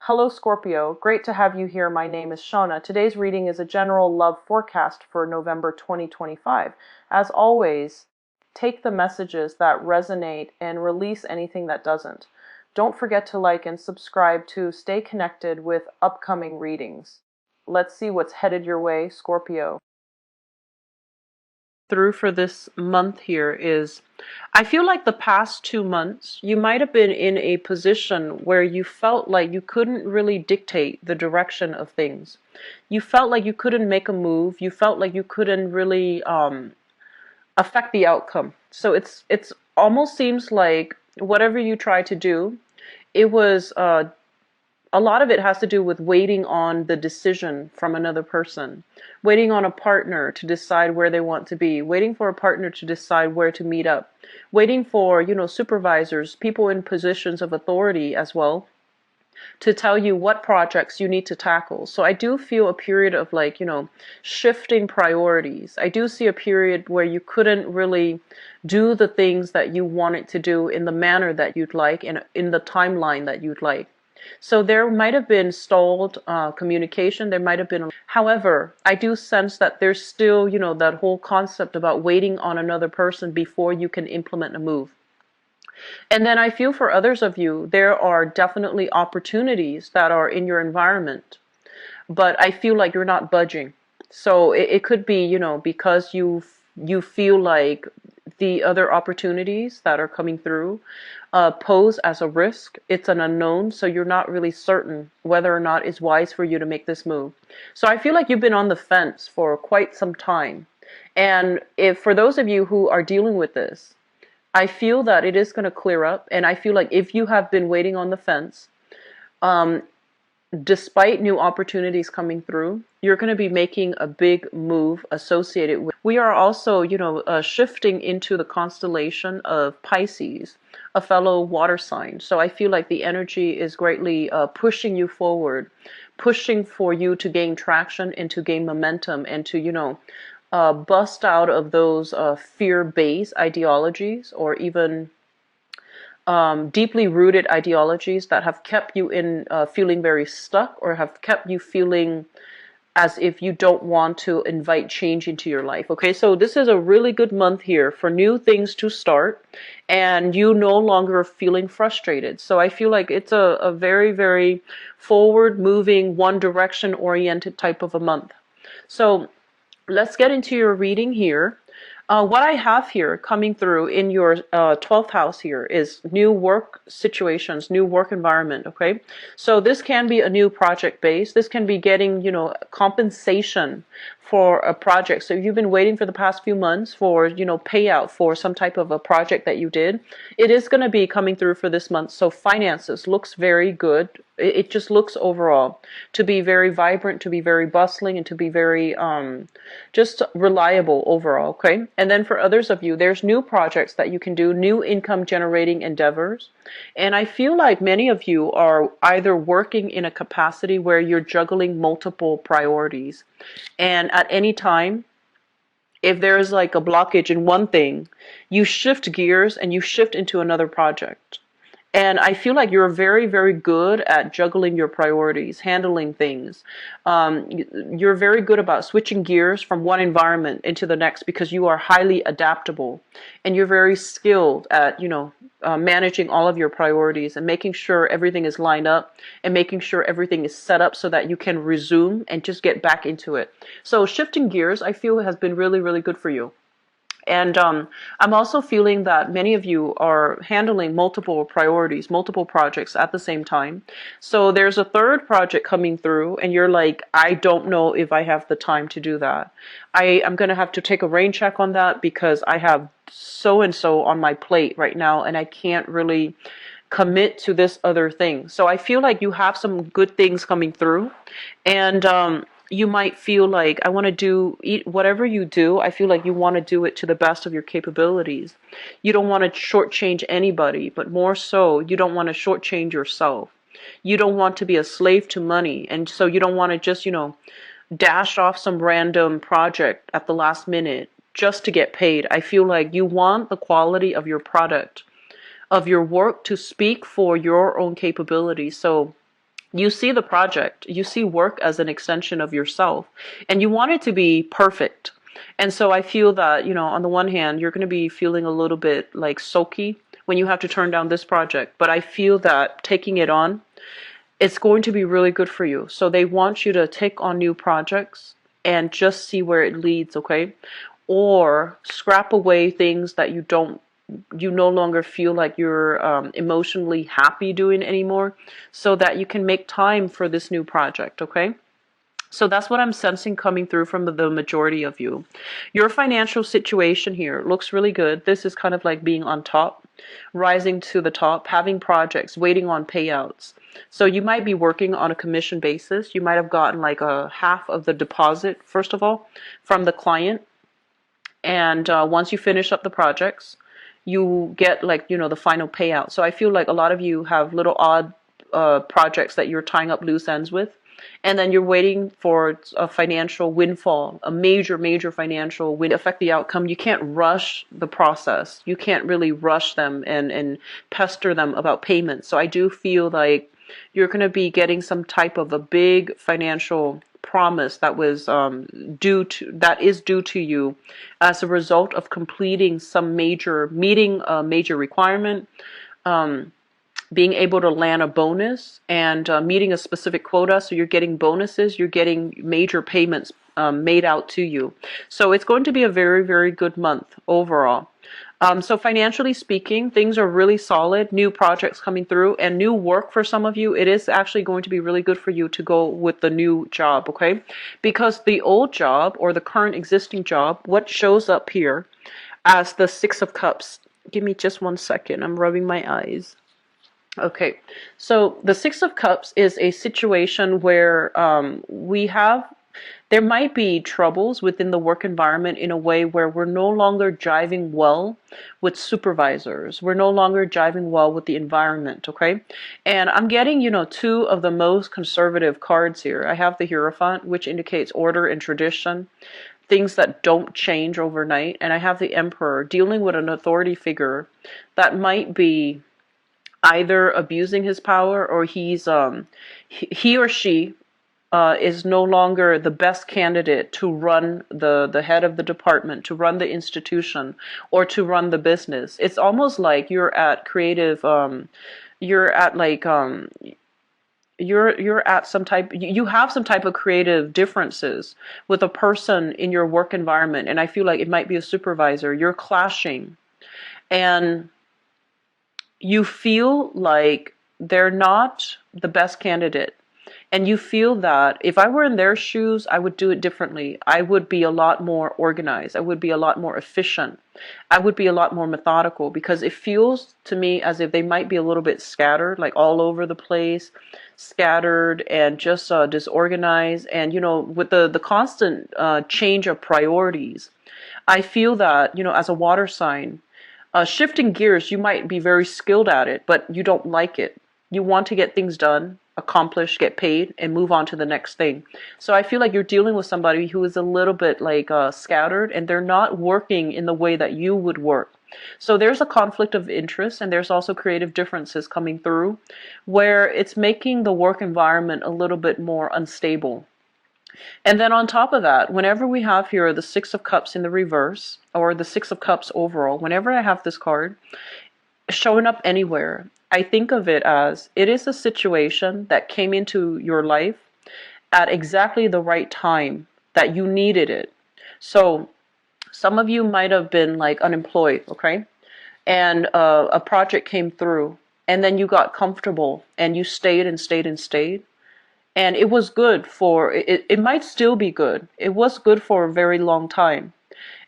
Hello Scorpio, great to have you here. My name is Shauna. Today's reading is a general love forecast for November 2025. As always, take the messages that resonate and release anything that doesn't. Don't forget to like and subscribe to stay connected with upcoming readings. Let's see what's headed your way, Scorpio. Through for this month here is, I feel like the past 2 months you might have been in a position where you felt like you couldn't really dictate the direction of things. You felt like you couldn't make a move. You felt like you couldn't really affect the outcome. So it's almost seems like whatever you try to do, it was a lot of it has to do with waiting on the decision from another person, waiting on a partner to decide where they want to be, waiting for a partner to decide where to meet up, waiting for, supervisors, people in positions of authority as well, to tell you what projects you need to tackle. So I do feel a period of shifting priorities. I do see a period where you couldn't really do the things that you wanted to do in the manner that you'd like and in the timeline that you'd like. So there might have been stalled communication. There might have been. However, I do sense that there's still, that whole concept about waiting on another person before you can implement a move. And then I feel for others of you, there are definitely opportunities that are in your environment, but I feel like you're not budging. So it could be, because you feel like the other opportunities that are coming through pose as a risk. It's an unknown, so you're not really certain whether or not it's wise for you to make this move. So I feel like you've been on the fence for quite some time. And if for those of you who are dealing with this, I feel that it is going to clear up. And I feel like if you have been waiting on the fence, despite new opportunities coming through, you're going to be making a big move associated with. We are also, shifting into the constellation of Pisces, a fellow water sign. So I feel like the energy is greatly pushing you forward, pushing for you to gain traction and to gain momentum and to, bust out of those fear-based ideologies or even deeply rooted ideologies that have kept you in feeling very stuck or have kept you feeling as if you don't want to invite change into your life. Okay, so this is a really good month here for new things to start and you no longer feeling frustrated. So I feel like it's a very, very forward moving, one direction oriented type of a month. So let's get into your reading here. What I have here coming through in your 12th house here is new work situations, new work environment, okay? So this can be a new project base. This can be getting, compensation for a project. So if you've been waiting for the past few months for, payout for some type of a project that you did, it is going to be coming through for this month. So finances looks very good. It just looks overall to be very vibrant, to be very bustling, and to be very just reliable overall, okay? And then for others of you, there's new projects that you can do, new income generating endeavors. And I feel like many of you are either working in a capacity where you're juggling multiple priorities. And at any time, if there's like a blockage in one thing, you shift gears and you shift into another project. And I feel like you're very, very good at juggling your priorities, handling things. You're very good about switching gears from one environment into the next because you are highly adaptable. And you're very skilled at, managing all of your priorities and making sure everything is lined up and making sure everything is set up so that you can resume and just get back into it. So shifting gears, I feel, has been really, really good for you. And I'm also feeling that many of you are handling multiple priorities, multiple projects at the same time. So there's a third project coming through and you're like, I don't know if I have the time to do that. I'm going to have to take a rain check on that because I have so-and-so on my plate right now and I can't really commit to this other thing. So I feel like you have some good things coming through and you might feel like I want to whatever you do. I feel like you want to do it to the best of your capabilities. You don't want to shortchange anybody, but more so, you don't want to shortchange yourself. You don't want to be a slave to money. And so you don't want to just, dash off some random project at the last minute just to get paid. I feel like you want the quality of your product, of your work to speak for your own capabilities. So You see the project, you see work as an extension of yourself, and you want it to be perfect. And so I feel that, on the one hand, you're going to be feeling a little bit like sulky when you have to turn down this project. But I feel that taking it on, it's going to be really good for you. So they want you to take on new projects and just see where it leads, okay? Or scrap away things that you no longer feel like you're emotionally happy doing anymore, so that you can make time for this new project, okay? So that's what I'm sensing coming through from the majority of you. Your financial situation here looks really good. This is kind of like being on top, rising to the top, having projects, waiting on payouts. So you might be working on a commission basis. You might have gotten like a half of the deposit, first of all, from the client. And once you finish up the projects, you get like, the final payout. So I feel like a lot of you have little odd projects that you're tying up loose ends with. And then you're waiting for a financial windfall, a major, major financial win affect the outcome. You can't rush the process. You can't really rush them and pester them about payments. So I do feel like you're going to be getting some type of a big financial promise that was that is due to you as a result of completing some meeting a major requirement, being able to land a bonus, and meeting a specific quota. So you're getting bonuses, you're getting major payments made out to you. So it's going to be a very, very good month overall. So financially speaking, things are really solid, new projects coming through, and new work for some of you. It is actually going to be really good for you to go with the new job, okay? Because the old job or the current existing job, what shows up here as the Six of Cups. Give me just 1 second. I'm rubbing my eyes. Okay, so the Six of Cups is a situation where there might be troubles within the work environment in a way where we're no longer jiving well with supervisors. We're no longer jiving well with the environment, okay? And I'm getting, two of the most conservative cards here. I have the Hierophant, which indicates order and tradition, things that don't change overnight. And I have the Emperor, dealing with an authority figure that might be either abusing his power, or he or she is no longer the best candidate to run the head of the department, to run the institution, or to run the business. It's almost like you're at creative, you're at like, you're at some type, you have some type of creative differences with a person in your work environment. And I feel like it might be a supervisor. You're clashing, and you feel like they're not the best candidate. And you feel that if I were in their shoes, I would do it differently. I would be a lot more organized. I would be a lot more efficient. I would be a lot more methodical, because it feels to me as if they might be a little bit scattered, like all over the place, scattered and just disorganized. And, with the constant change of priorities, I feel that, as a water sign, shifting gears, you might be very skilled at it, but you don't like it. You want to get things done, accomplish, get paid, and move on to the next thing. So I feel like you're dealing with somebody who is a little bit like scattered, and they're not working in the way that you would work. So there's a conflict of interest, and there's also creative differences coming through, where it's making the work environment a little bit more unstable. And then on top of that, whenever we have here the Six of Cups in the reverse, or the Six of Cups overall, whenever I have this card showing up anywhere, I think of it as it is a situation that came into your life at exactly the right time that you needed it. So some of you might have been like unemployed, okay? And a project came through, and then you got comfortable, and you stayed and stayed and stayed. And it was good for, it might still be good. It was good for a very long time.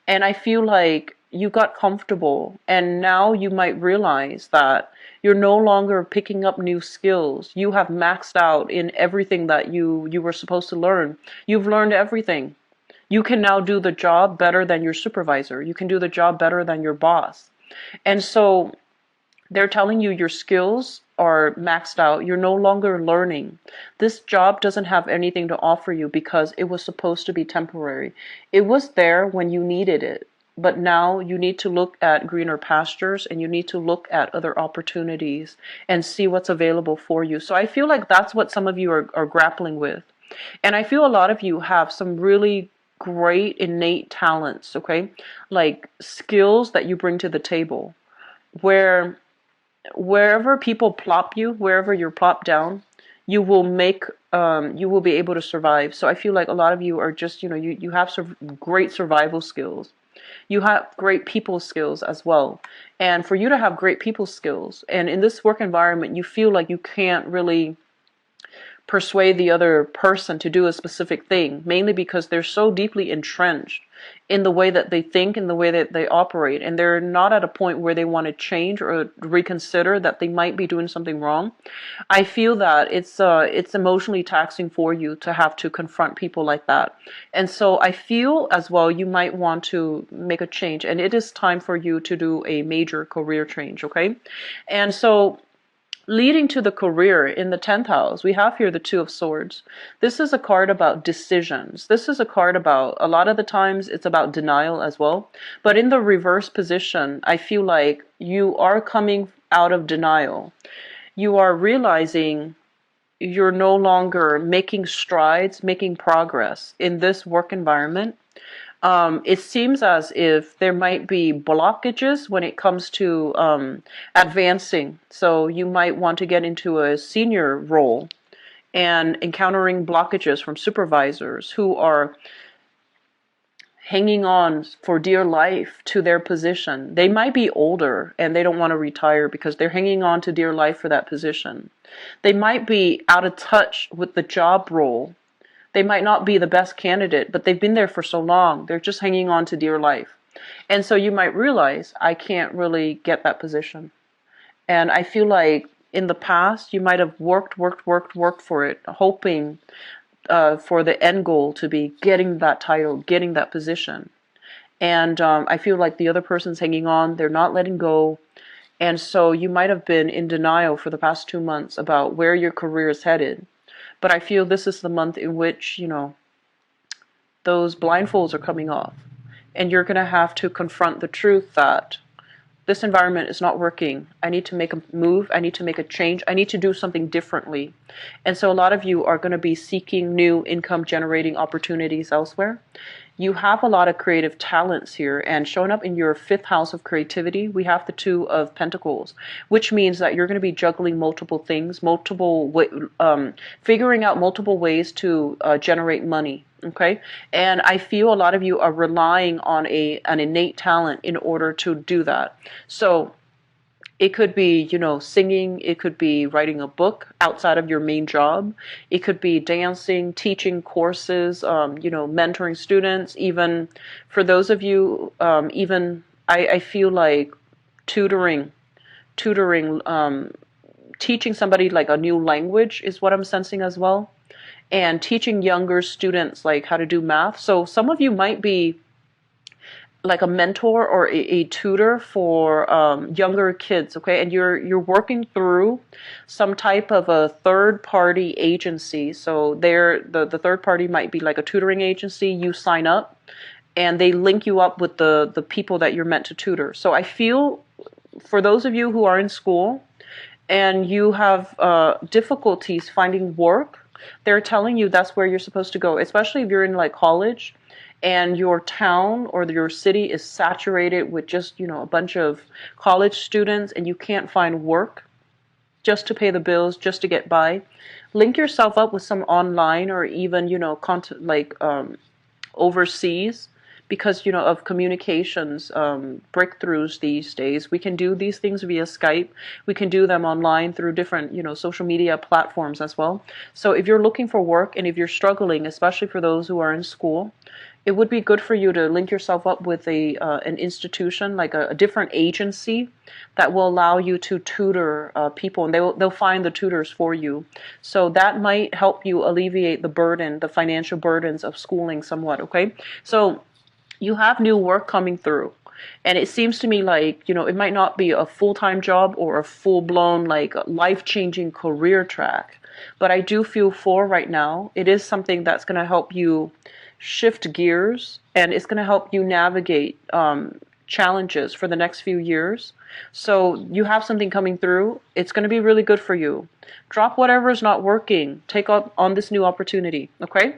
And I feel like you got comfortable, and now you might realize that you're no longer picking up new skills. You have maxed out in everything that you were supposed to learn. You've learned everything. You can now do the job better than your supervisor. You can do the job better than your boss. And so they're telling you your skills are maxed out. You're no longer learning. This job doesn't have anything to offer you because it was supposed to be temporary. It was there when you needed it. but now you need to look at greener pastures, and you need to look at other opportunities and see what's available for you. So I feel like that's what some of you are grappling with. And I feel a lot of you have some really great innate talents, okay? Like skills that you bring to the table, where wherever people plop you, wherever you're plopped down, you will make you will be able to survive. So I feel like a lot of you are just, you have great survival skills. You have great people skills as well. And for you to have great people skills, and in this work environment, you feel like you can't really persuade the other person to do a specific thing, mainly because they're so deeply entrenched in the way that they think, in the way that they operate, and they're not at a point where they want to change or reconsider that they might be doing something wrong. I feel that it's emotionally taxing for you to have to confront people like that. And so I feel as well you might want to make a change, and it is time for you to do a major career change, okay? And so leading to the career in the 10th house, we have here the Two of Swords. This is a card about decisions. This is a card about, a lot of the times, it's about denial as well. But in the reverse position, I feel like you are coming out of denial. You are realizing you're no longer making strides, making progress in this work environment. It seems as if there might be blockages when it comes to advancing. So you might want to get into a senior role and encountering blockages from supervisors who are hanging on for dear life to their position. They might be older and they don't want to retire because they're hanging on to dear life for that position. They might be out of touch with the job role. They might not be the best candidate, but they've been there for so long. They're just hanging on to dear life. And so you might realize, I can't really get that position. And I feel like in the past, you might have worked for it, hoping for the end goal to be getting that title, getting that position. And I feel like the other person's hanging on. They're not letting go. And so you might have been in denial for the past 2 months about where your career is headed. But I feel this is the month in which, those blindfolds are coming off. And you're going to have to confront the truth that this environment is not working. I need to make a move. I need to make a change. I need to do something differently. And so a lot of you are going to be seeking new income generating opportunities elsewhere. You have a lot of creative talents here, and showing up in your 5th house of creativity, we have the Two of Pentacles, which means that you're going to be juggling multiple things, figuring out multiple ways to generate money. Okay, and I feel a lot of you are relying on an innate talent in order to do that. So it could be, singing. It could be writing a book outside of your main job. It could be dancing, teaching courses, mentoring students. Even for those of you, I feel like tutoring, teaching somebody like a new language is what I'm sensing as well. And teaching younger students like how to do math. So some of you might be like a mentor or a tutor for younger kids, okay? And you're working through some type of a third-party agency. So the third party might be like a tutoring agency. You sign up, and they link you up with the people that you're meant to tutor. So I feel for those of you who are in school and you have difficulties finding work, they're telling you that's where you're supposed to go, especially if you're in like college and your town or your city is saturated with just, a bunch of college students and you can't find work just to pay the bills, just to get by. Link yourself up with some online or even, overseas, because, of communications breakthroughs these days. We can do these things via Skype. We can do them online through different, social media platforms as well. So if you're looking for work and if you're struggling, especially for those who are in school, it would be good for you to link yourself up with an institution, like a different agency that will allow you to tutor people, and they'll find the tutors for you. So that might help you alleviate the financial burdens of schooling somewhat, okay? So you have new work coming through. And it seems to me like, it might not be a full-time job or a full-blown, like, life-changing career track. But I do feel 4 right now. It is something that's going to help you shift gears, and it's going to help you navigate challenges for the next few years. So you have something coming through. It's going to be really good for you. Drop whatever is not working. Take up on this new opportunity. Okay?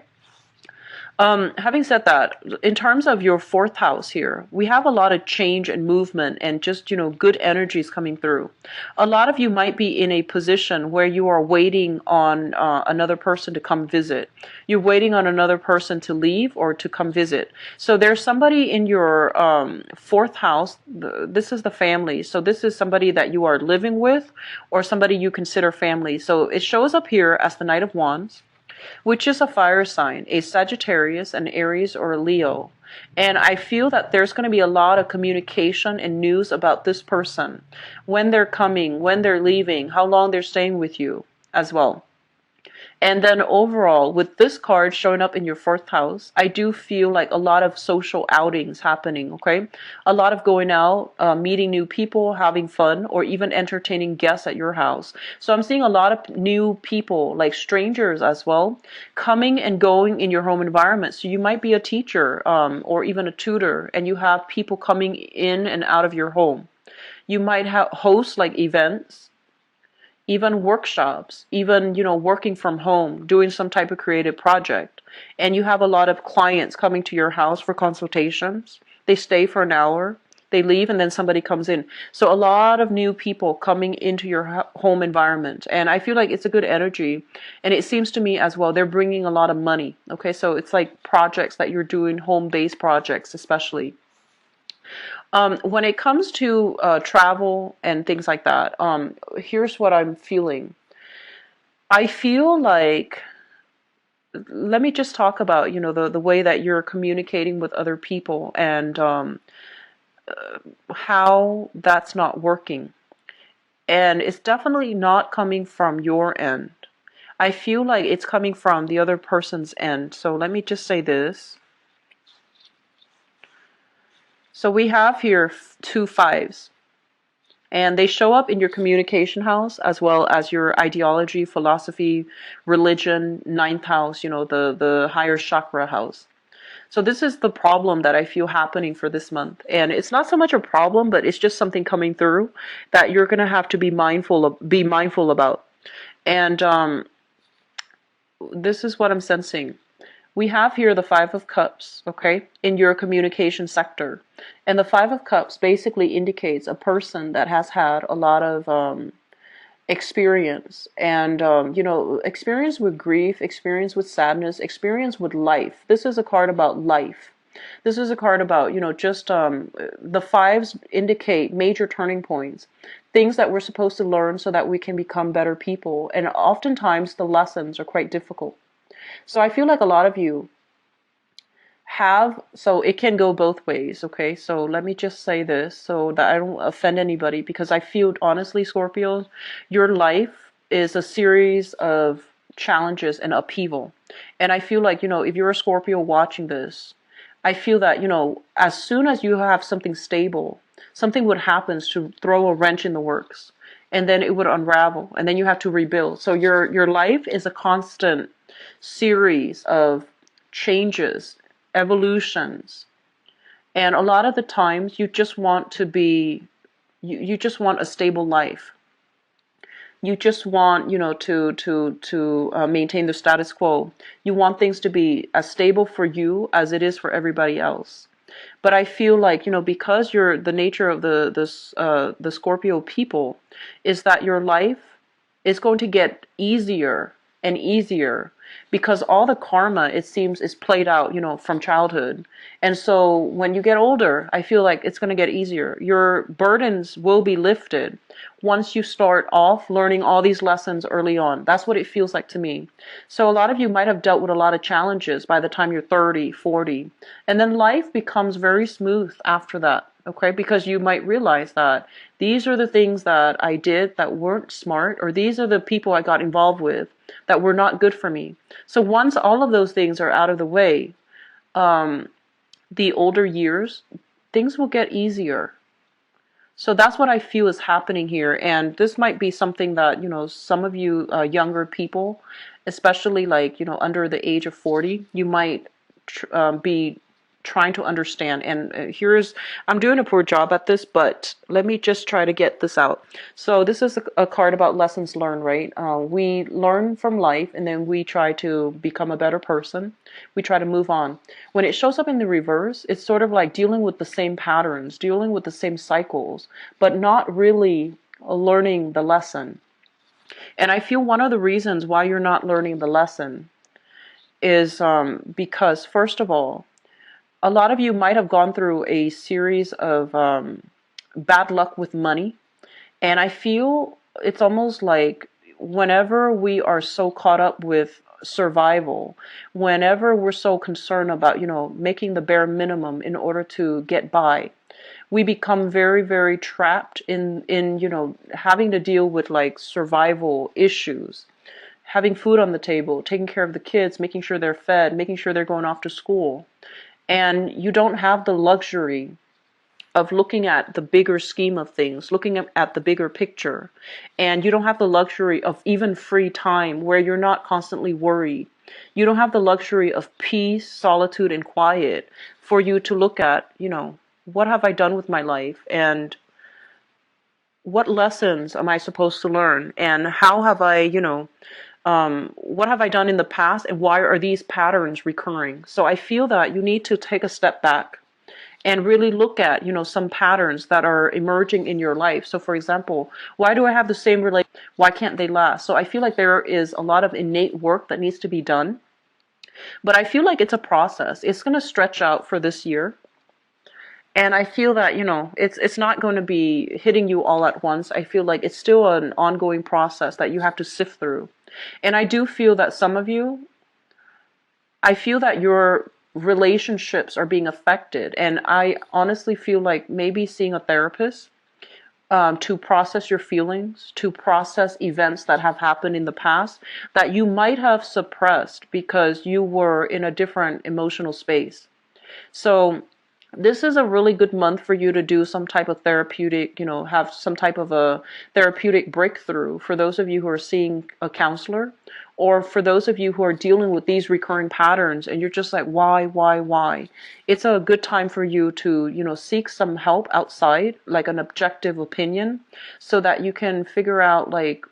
Having said that, in terms of your fourth house here, we have a lot of change and movement and just, good energies coming through. A lot of you might be in a position where you are waiting on another person to come visit. You're waiting on another person to leave or to come visit. So there's somebody in your fourth house. This is the family. So this is somebody that you are living with or somebody you consider family. So it shows up here as the Knight of Wands, which is a fire sign, a Sagittarius, an Aries, or a Leo. And I feel that there's going to be a lot of communication and news about this person, when they're coming, when they're leaving, how long they're staying with you as well. And then overall, with this card showing up in your fourth house, I do feel like a lot of social outings happening, okay? A lot of going out, meeting new people, having fun, or even entertaining guests at your house. So I'm seeing a lot of new people, like strangers as well, coming and going in your home environment. So you might be a teacher or even a tutor, and you have people coming in and out of your home. You might host like events, even workshops, even, working from home, doing some type of creative project. And you have a lot of clients coming to your house for consultations. They stay for an hour, they leave, and then somebody comes in. So a lot of new people coming into your home environment. And I feel like it's a good energy. And it seems to me as well, they're bringing a lot of money. Okay, so it's like projects that you're doing, home-based projects especially. When it comes to travel and things like that, here's what I'm feeling. I feel like, let me just talk about, the way that you're communicating with other people and how that's not working. And it's definitely not coming from your end. I feel like it's coming from the other person's end. So let me just say this. So we have here 2 5s, and they show up in your communication house as well as your ideology, philosophy, religion, ninth house, the higher chakra house. So this is the problem that I feel happening for this month. And it's not so much a problem, but it's just something coming through that you're going to have to be mindful about. And this is what I'm sensing. We have here the 5 of Cups, okay, in your communication sector. And the 5 of Cups basically indicates a person that has had a lot of experience and, experience with grief, experience with sadness, experience with life. This is a card about life. This is a card about, just the 5s indicate major turning points, things that we're supposed to learn so that we can become better people. And oftentimes the lessons are quite difficult. So I feel like a lot of you so it can go both ways, okay? So let me just say this so that I don't offend anybody, because I feel, honestly, Scorpios, your life is a series of challenges and upheaval. And I feel like, if you're a Scorpio watching this, I feel that, as soon as you have something stable, something would happen to throw a wrench in the works. And then it would unravel, and then you have to rebuild. So your life is a constant series of changes, evolutions, and a lot of the times you just want to be, you just want a stable life. You just want, to maintain the status quo. You want things to be as stable for you as it is for everybody else. But I feel like, because the nature of the Scorpio people is that your life is going to get easier and easier, because all the karma, it seems, is played out, from childhood. And so when you get older, I feel like it's going to get easier. Your burdens will be lifted once you start off learning all these lessons early on. That's what it feels like to me. So a lot of you might have dealt with a lot of challenges by the time you're 30, 40, and then life becomes very smooth after that. Okay, because you might realize that these are the things that I did that weren't smart, or these are the people I got involved with that were not good for me. So once all of those things are out of the way, the older years, things will get easier. So that's what I feel is happening here. And this might be something that, some of you younger people, especially like, under the age of 40, you might be trying to understand. And I'm doing a poor job at this, but let me just try to get this out. So this is a card about lessons learned, right? We learn from life and then we try to become a better person. We try to move on. When it shows up in the reverse, it's sort of like dealing with the same patterns, dealing with the same cycles, but not really learning the lesson. And I feel one of the reasons why you're not learning the lesson is because, first of all, a lot of you might have gone through a series of bad luck with money. And I feel it's almost like whenever we are so caught up with survival, whenever we're so concerned about, making the bare minimum in order to get by, we become very, very trapped in having to deal with like survival issues. Having food on the table, taking care of the kids, making sure they're fed, making sure they're going off to school. And you don't have the luxury of looking at the bigger scheme of things, looking at the bigger picture. And you don't have the luxury of even free time where you're not constantly worried. You don't have the luxury of peace, solitude, and quiet for you to look at, what have I done with my life? And what lessons am I supposed to learn? And how have I, what have I done in the past? And why are these patterns recurring? So I feel that you need to take a step back and really look at, some patterns that are emerging in your life. So for example, why do I have the same relationship? Why can't they last? So I feel like there is a lot of innate work that needs to be done. But I feel like it's a process. It's going to stretch out for this year. And I feel that, it's not going to be hitting you all at once. I feel like it's still an ongoing process that you have to sift through. And I do feel that some of you, I feel that your relationships are being affected. And I honestly feel like maybe seeing a therapist to process your feelings, to process events that have happened in the past that you might have suppressed because you were in a different emotional space. So this is a really good month for you to do some type of therapeutic, have some type of a therapeutic breakthrough for those of you who are seeing a counselor, or for those of you who are dealing with these recurring patterns and you're just like, why? It's a good time for you to, seek some help outside, like an objective opinion, so that you can figure out like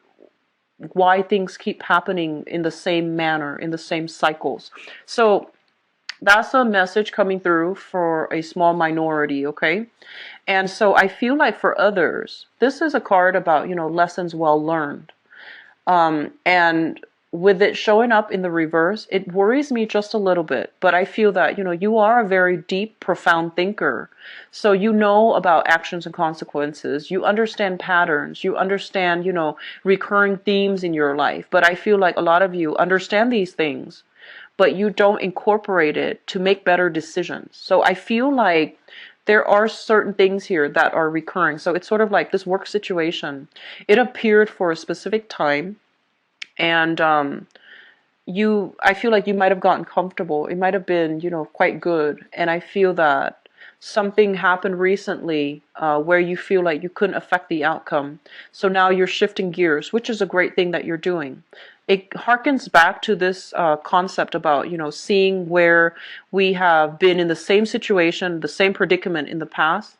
why things keep happening in the same manner, in the same cycles. So that's a message coming through for a small minority, okay? And so I feel like for others, this is a card about, lessons well learned. And with it showing up in the reverse, it worries me just a little bit. But I feel that, you are a very deep, profound thinker. So you know about actions and consequences. You understand patterns. You understand, recurring themes in your life. But I feel like a lot of you understand these things, but you don't incorporate it to make better decisions. So I feel like there are certain things here that are recurring. So it's sort of like this work situation. It appeared for a specific time, and I feel like you might have gotten comfortable. It might have been, quite good. And I feel that something happened recently where you feel like you couldn't affect the outcome. So now you're shifting gears, which is a great thing that you're doing. It harkens back to this concept about, seeing where we have been in the same situation, the same predicament in the past,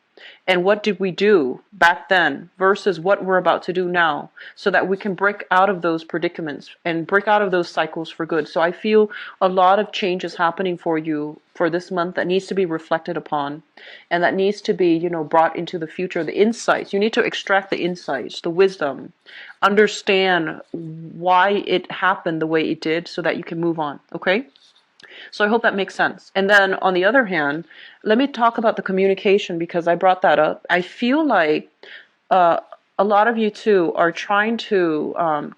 and what did we do back then versus what we're about to do now, so that we can break out of those predicaments and break out of those cycles for good. So I feel a lot of change is happening for you for this month that needs to be reflected upon, and that needs to be, brought into the future. The insights, you need to extract the insights, the wisdom, understand why it happened the way it did so that you can move on, okay? So I hope that makes sense. And then on the other hand, let me talk about the communication, because I brought that up. I feel like a lot of you too are trying to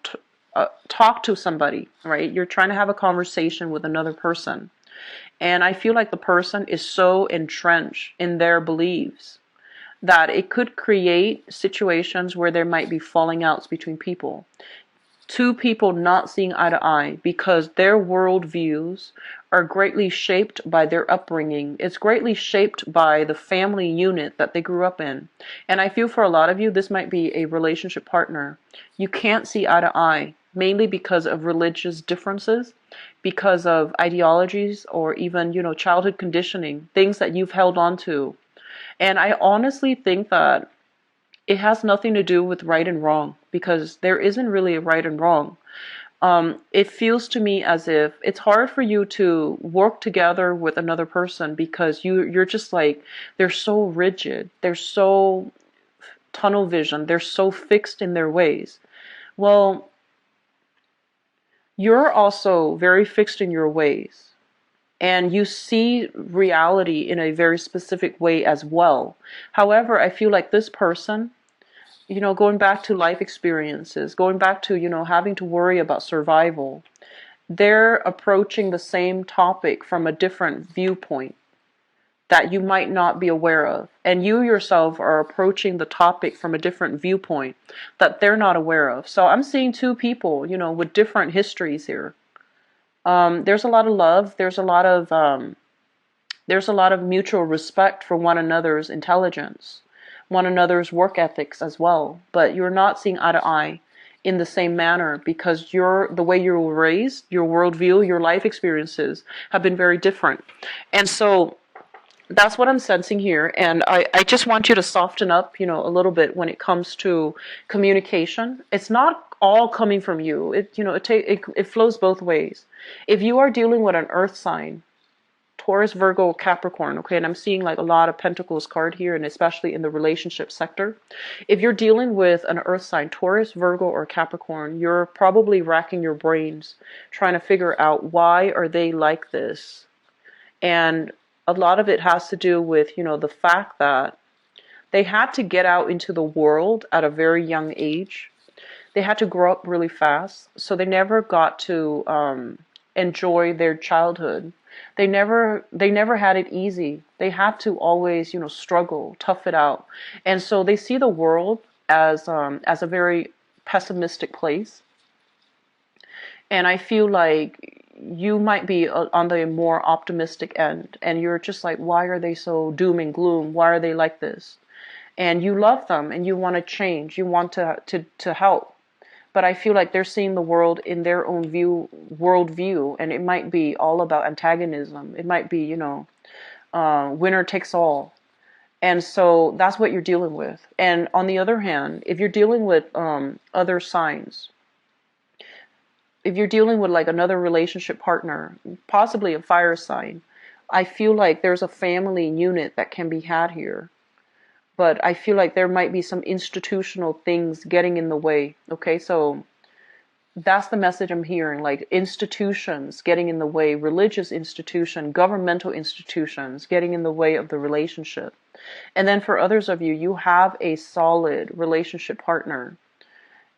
talk to somebody, right? You're trying to have a conversation with another person. And I feel like the person is so entrenched in their beliefs that it could create situations where there might be falling outs between people. two people not seeing eye to eye because their worldviews are greatly shaped by their upbringing. It's greatly shaped by the family unit that they grew up in. And I feel for a lot of you, this might be a relationship partner. You can't see eye to eye, mainly because of religious differences, because of ideologies, or even, childhood conditioning, things that you've held on to. And I honestly think that it has nothing to do with right and wrong, because there isn't really a right and wrong. It feels to me as if it's hard for you to work together with another person because you're just like, they're so rigid, they're so tunnel vision, they're so fixed in their ways. Well, you're also very fixed in your ways, and you see reality in a very specific way as well. However, I feel like this person, going back to life experiences, going back to, having to worry about survival, they're approaching the same topic from a different viewpoint that you might not be aware of. And you yourself are approaching the topic from a different viewpoint that they're not aware of. So I'm seeing two people, with different histories here. There's a lot of love. There's a lot of mutual respect for one another's intelligence, one another's work ethics as well. But you're not seeing eye to eye in the same manner because the way you were raised, your worldview, your life experiences have been very different. And so that's what I'm sensing here. And I just want you to soften up, a little bit when it comes to communication. It's not all coming from you. It flows both ways. If you are dealing with an earth sign, Taurus, Virgo, Capricorn, okay, and I'm seeing like a lot of Pentacles card here, and especially in the relationship sector. If you're dealing with an earth sign, Taurus, Virgo, or Capricorn, you're probably racking your brains trying to figure out why are they like this. And a lot of it has to do with, the fact that they had to get out into the world at a very young age. They had to grow up really fast, so they never got to enjoy their childhood. They never had it easy. They had to always, struggle, tough it out. And so they see the world as a very pessimistic place. And I feel like you might be on the more optimistic end, and you're just like, why are they so doom and gloom? Why are they like this? And you love them and you want to change. You want to help. But I feel like they're seeing the world in their own worldview, and it might be all about antagonism. It might be, winner takes all. And so that's what you're dealing with. And on the other hand, if you're dealing with other signs, if you're dealing with like another relationship partner, possibly a fire sign, I feel like there's a family unit that can be had here. But I feel like there might be some institutional things getting in the way. Okay, so that's the message I'm hearing, like institutions getting in the way, religious institution, governmental institutions getting in the way of the relationship. And then for others of you, you have a solid relationship partner,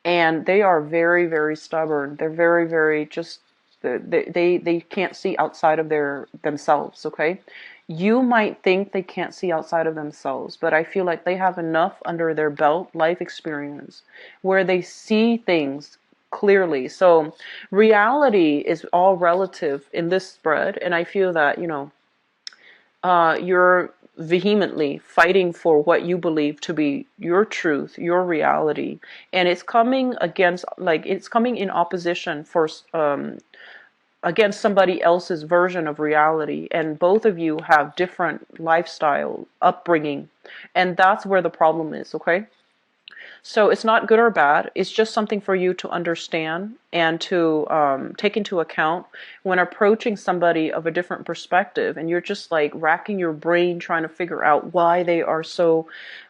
and they are very, very stubborn. They're very, very just, they can't see outside of themselves, okay? You might think they can't see outside of themselves, but I feel like they have enough under their belt, life experience, where they see things clearly. So reality is all relative in this spread, and I feel that, you're vehemently fighting for what you believe to be your truth, your reality, and it's coming in opposition for against somebody else's version of reality. And both of you have different lifestyle, upbringing, and that's where the problem is, okay? So it's not good or bad. It's just something for you to understand and to take into account when approaching somebody of a different perspective, and you're just like racking your brain trying to figure out why they are so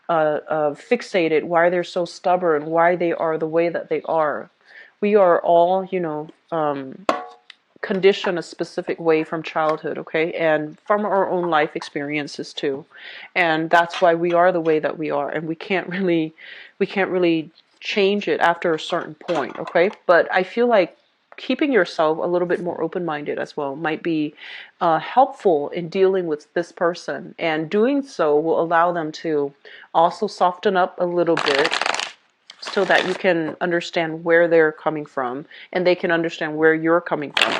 fixated, why they're so stubborn, why they are the way that they are. We are all, conditioned a specific way from childhood, okay, and from our own life experiences too, and that's why we are the way that we are, and we can't really change it after a certain point, okay? But I feel like keeping yourself a little bit more open-minded as well might be helpful in dealing with this person, and doing so will allow them to also soften up a little bit, so that you can understand where they're coming from and they can understand where you're coming from.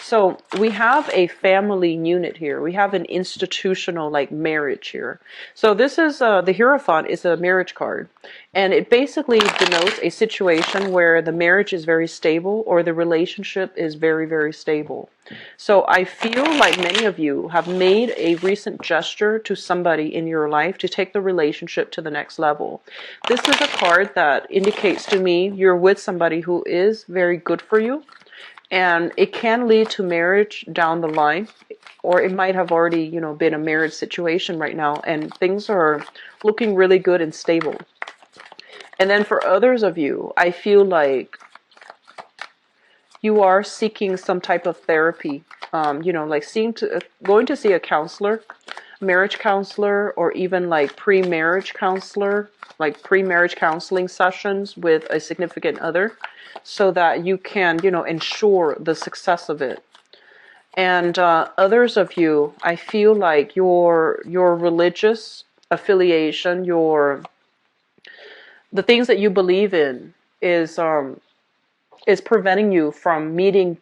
So we have a family unit here. We have an institutional like marriage here. So this is the Hierophant is a marriage card, and it basically denotes a situation where the marriage is very stable or the relationship is very, very stable. So I feel like many of you have made a recent gesture to somebody in your life to take the relationship to the next level. This is a card that indicates to me you're with somebody who is very good for you. And it can lead to marriage down the line, or it might have already, been a marriage situation right now, and things are looking really good and stable. And then for others of you, I feel like you are seeking some type of therapy, like going to see a counselor, marriage counselor, or even like pre-marriage counselor, like pre-marriage counseling sessions with a significant other, so that you can, ensure the success of it. And others of you, I feel like your religious affiliation, the things that you believe in is preventing you from meeting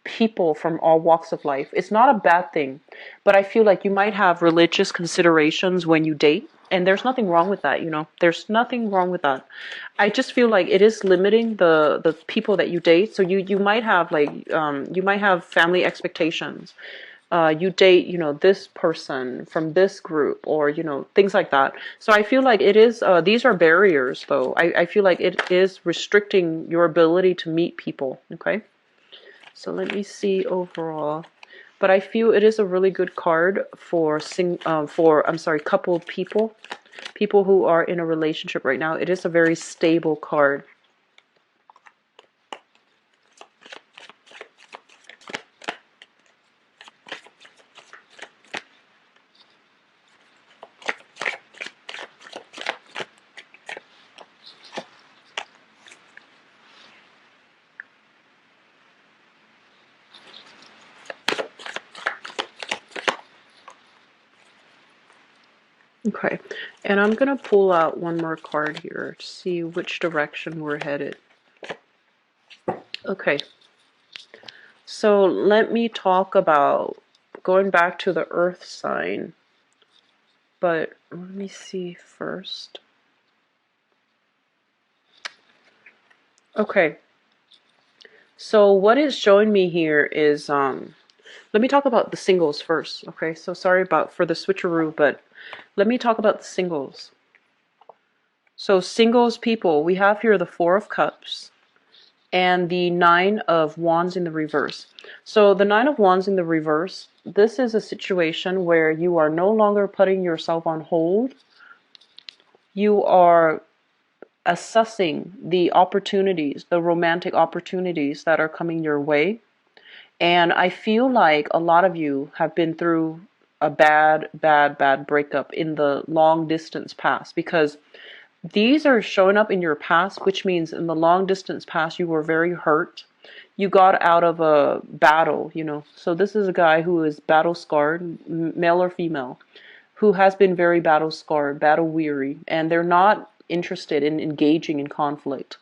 people from all walks of life. It's not a bad thing, but I feel like you might have religious considerations when you date, and there's nothing wrong with that. There's nothing wrong with that. I just feel like it is limiting the people that you date. So you might have you might have family expectations. You date, this person from this group, or, things like that. So I feel like it is, these are barriers, though. I feel like it is restricting your ability to meet people, okay? So let me see overall. But I feel it is a really good card for, coupled people. People who are in a relationship right now. It is a very stable card. Okay, and I'm going to pull out one more card here to see which direction we're headed. Okay, so let me talk about going back to the earth sign, but let me see first. Okay, so what it's showing me here is, let me talk about the singles first, okay? So sorry for the switcheroo, but let me talk about the singles. So singles people, we have here the Four of Cups and the Nine of Wands in the reverse. So the Nine of Wands in the reverse, this is a situation where you are no longer putting yourself on hold. You are assessing the opportunities, the romantic opportunities that are coming your way. And I feel like a lot of you have been through a bad breakup in the long distance past, because these are showing up in your past, which means in the long distance past you were very hurt. You got out of a battle, So this is a guy who is battle scarred, male or female, who has been very battle scarred, battle weary, and they're not interested in engaging in conflict.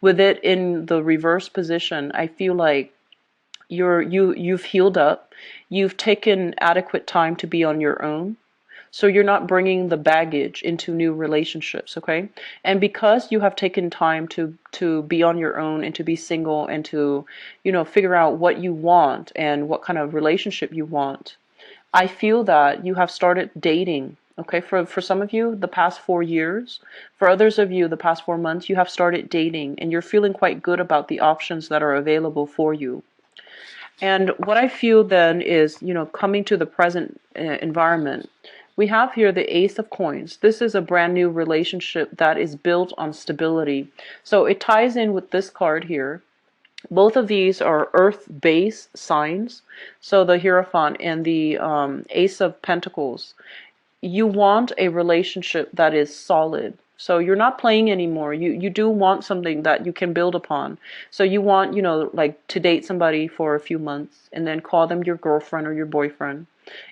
With it in the reverse position, I feel like you've healed up. You've taken adequate time to be on your own. So you're not bringing the baggage into new relationships, okay? And because you have taken time to be on your own and to be single and to, figure out what you want and what kind of relationship you want, I feel that you have started dating, okay? For some of you, the past 4 years. For others of you, the past 4 months, you have started dating and you're feeling quite good about the options that are available for you. And what I feel then is, coming to the present environment, we have here the Ace of Coins. This is a brand new relationship that is built on stability. So it ties in with this card here. Both of these are earth-based signs. So the Hierophant and the Ace of Pentacles. You want a relationship that is solid. So you're not playing anymore. You do want something that you can build upon. So you want, like to date somebody for a few months and then call them your girlfriend or your boyfriend,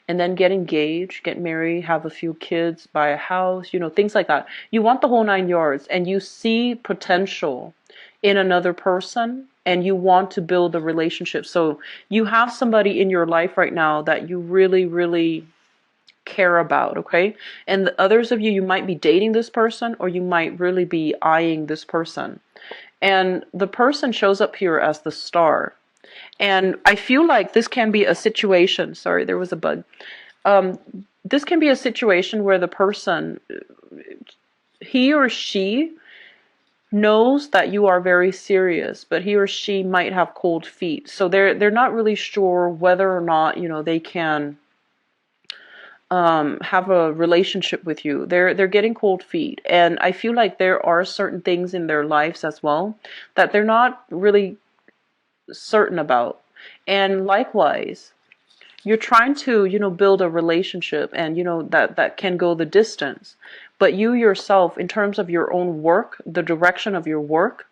and then get engaged, get married, have a few kids, buy a house, things like that. You want the whole 9 yards, and you see potential in another person, and you want to build a relationship. So you have somebody in your life right now that you really, really care about, okay? And the others of you, you might be dating this person, or you might really be eyeing this person. And the person shows up here as the star. And I feel like this can be a situation. Sorry, there was a bug. This can be a situation where the person, he or she knows that you are very serious, but he or she might have cold feet. So they're not really sure whether or not, they can have a relationship with you. They're getting cold feet. And I feel like there are certain things in their lives as well that they're not really certain about. And likewise, you're trying to, build a relationship, and, that can go the distance. But you yourself, in terms of your own work, the direction of your work,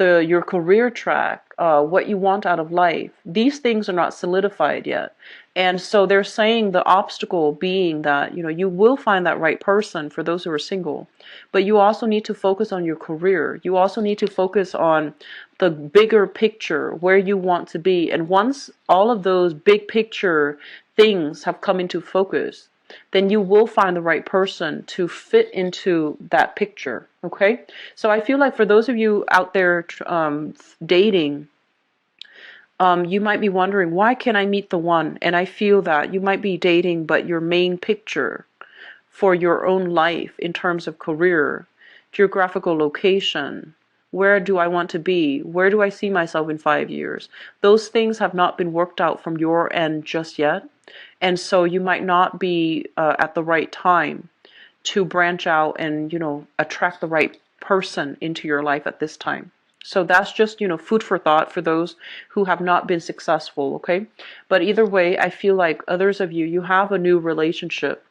your career track, what you want out of life, these things are not solidified yet. And so they're saying the obstacle being that, you will find that right person for those who are single, but you also need to focus on your career. You also need to focus on the bigger picture, where you want to be. And once all of those big picture things have come into focus, then you will find the right person to fit into that picture, okay? So I feel like for those of you out there dating, you might be wondering, why can't I meet the one? And I feel that you might be dating, but your main picture for your own life in terms of career, geographical location, where do I want to be? Where do I see myself in 5 years? Those things have not been worked out from your end just yet. And so you might not be at the right time to branch out and, attract the right person into your life at this time. So that's just, food for thought for those who have not been successful, okay? But either way, I feel like others of you, you have a new relationship.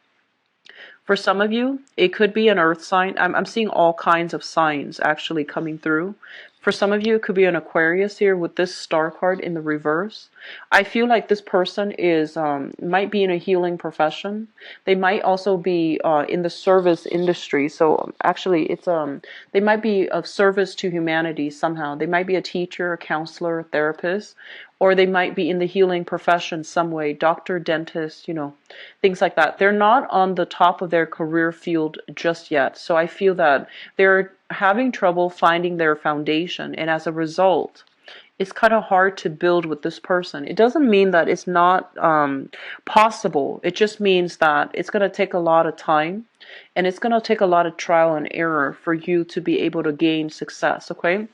For some of you, it could be an earth sign. I'm seeing all kinds of signs actually coming through. For some of you, it could be an Aquarius here with this star card in the reverse. I feel like this person might be in a healing profession. They might also be in the service industry. So actually, they might be of service to humanity somehow. They might be a teacher, a counselor, a therapist, or they might be in the healing profession some way, doctor, dentist, things like that. They're not on the top of their career field just yet. So I feel that they're having trouble finding their foundation, and as a result, it's kind of hard to build with this person. It doesn't mean that it's not possible. It just means that it's going to take a lot of time, and it's going to take a lot of trial and error for you to be able to gain success, okay?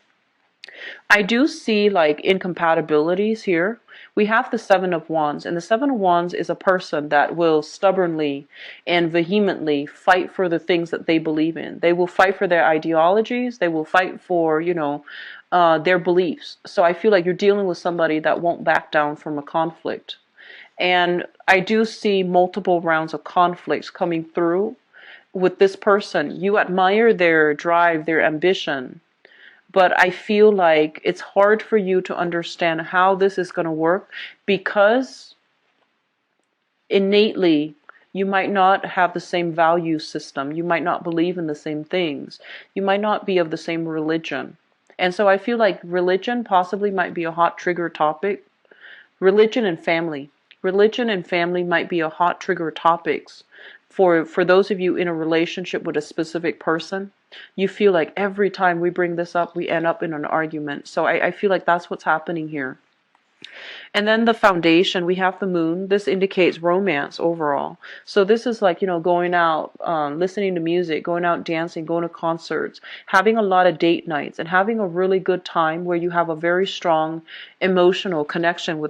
I do see like incompatibilities here. We have the Seven of Wands, and the Seven of Wands is a person that will stubbornly and vehemently fight for the things that they believe in. They will fight for their ideologies. They will fight for, their beliefs. So I feel like you're dealing with somebody that won't back down from a conflict. And I do see multiple rounds of conflicts coming through with this person. You admire their drive, their ambition, but I feel like it's hard for you to understand how this is going to work, because innately you might not have the same value system. You might not believe in the same things. You might not be of the same religion. And so I feel like religion possibly might be a hot trigger topic. Religion and family. Religion and family might be a hot trigger topics for those of you in a relationship with a specific person. You feel like every time we bring this up, we end up in an argument. So I feel like that's what's happening here. And then the foundation, we have the moon. This indicates romance overall. So this is like, going out, listening to music, going out dancing, going to concerts, having a lot of date nights, and having a really good time where you have a very strong emotional connection with